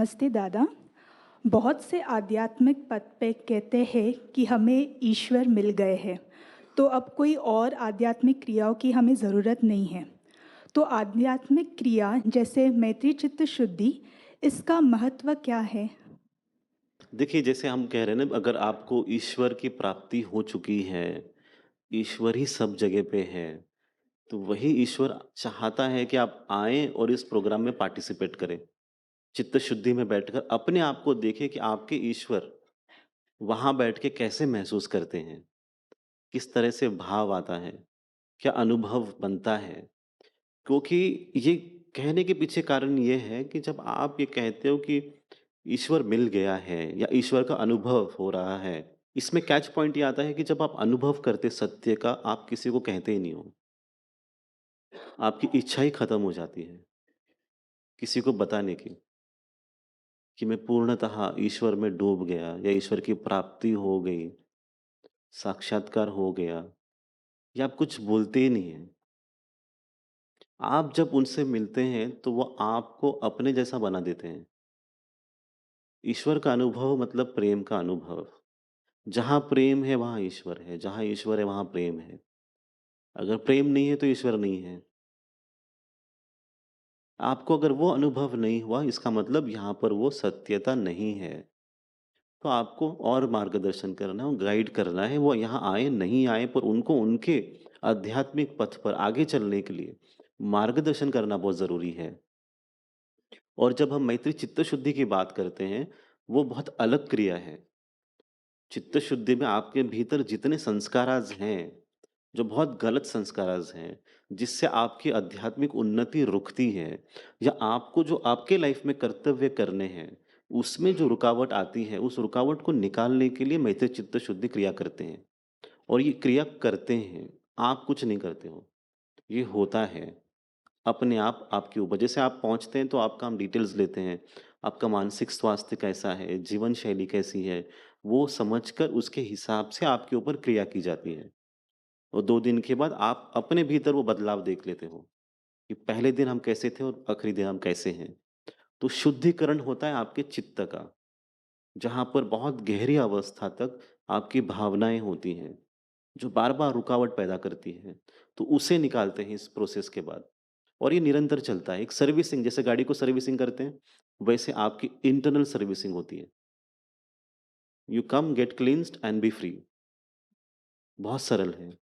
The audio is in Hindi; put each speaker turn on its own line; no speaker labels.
नमस्ते दादा। बहुत से आध्यात्मिक पथ पे कहते हैं कि हमें ईश्वर मिल गए हैं, तो अब कोई और आध्यात्मिक क्रियाओं की हमें ज़रूरत नहीं है। तो आध्यात्मिक क्रिया जैसे मैत्री चित्त शुद्धि, इसका महत्व क्या है?
देखिए, जैसे हम कह रहे हैं ना, अगर आपको ईश्वर की प्राप्ति हो चुकी है, ईश्वर ही सब जगह पे है, तो वही ईश्वर चाहता है कि आप आएँ और इस प्रोग्राम में पार्टिसिपेट करें। चित्त शुद्धि में बैठकर अपने आप को देखें कि आपके ईश्वर वहाँ बैठ के कैसे महसूस करते हैं, किस तरह से भाव आता है, क्या अनुभव बनता है। क्योंकि ये कहने के पीछे कारण ये है कि जब आप ये कहते हो कि ईश्वर मिल गया है या ईश्वर का अनुभव हो रहा है, इसमें कैच पॉइंट ये आता है कि जब आप अनुभव करते सत्य का, आप किसी को कहते ही नहीं हो। आपकी इच्छा ही खत्म हो जाती है किसी को बताने की, कि मैं पूर्णतः ईश्वर में डूब गया या ईश्वर की प्राप्ति हो गई, साक्षात्कार हो गया, या आप कुछ बोलते ही नहीं हैं। आप जब उनसे मिलते हैं तो वो आपको अपने जैसा बना देते हैं। ईश्वर का अनुभव मतलब प्रेम का अनुभव। जहाँ प्रेम है वहाँ ईश्वर है, जहाँ ईश्वर है वहाँ प्रेम है। अगर प्रेम नहीं है तो ईश्वर नहीं है। आपको अगर वो अनुभव नहीं हुआ, इसका मतलब यहाँ पर वो सत्यता नहीं है। तो आपको और मार्गदर्शन करना है, गाइड करना है, वो यहाँ आए नहीं आए पर उनको उनके आध्यात्मिक पथ पर आगे चलने के लिए मार्गदर्शन करना बहुत ज़रूरी है। और जब हम मैत्री चित्त शुद्धि की बात करते हैं, वो बहुत अलग क्रिया है। चित्त शुद्धि में आपके भीतर जितने संस्काराज हैं, जो बहुत गलत संस्काराज हैं, जिससे आपकी आध्यात्मिक उन्नति रुकती है, या आपको जो आपके लाइफ में कर्तव्य करने हैं, उसमें जो रुकावट आती है, उस रुकावट को निकालने के लिए मैत्री चित्त शुद्धि क्रिया करते हैं। और ये क्रिया करते हैं, आप कुछ नहीं करते हो, ये होता है। अपने आप आपके ऊपर जैसे आप पहुँचते हैं तो आपका हम डिटेल्स लेते हैं। आपका मानसिक स्वास्थ्य कैसा है, जीवन शैली कैसी है, वो समझकर उसके हिसाब से आपके ऊपर क्रिया की जाती है। और 2 दिन के बाद आप अपने भीतर वो बदलाव देख लेते हो, कि पहले दिन हम कैसे थे और आखिरी दिन हम कैसे हैं। तो शुद्धिकरण होता है आपके चित्त का, जहाँ पर बहुत गहरी अवस्था तक आपकी भावनाएँ होती हैं, जो बार-बार रुकावट पैदा करती हैं। तो उसे निकालते हैं इस प्रोसेस के बाद। और ये निरंतर चलता है। एक सर्विसिंग, जैसे गाड़ी को सर्विसिंग करते हैं, वैसे आपकी इंटरनल सर्विसिंग होती है। You come, get cleansed and be free. बहुत सरल है।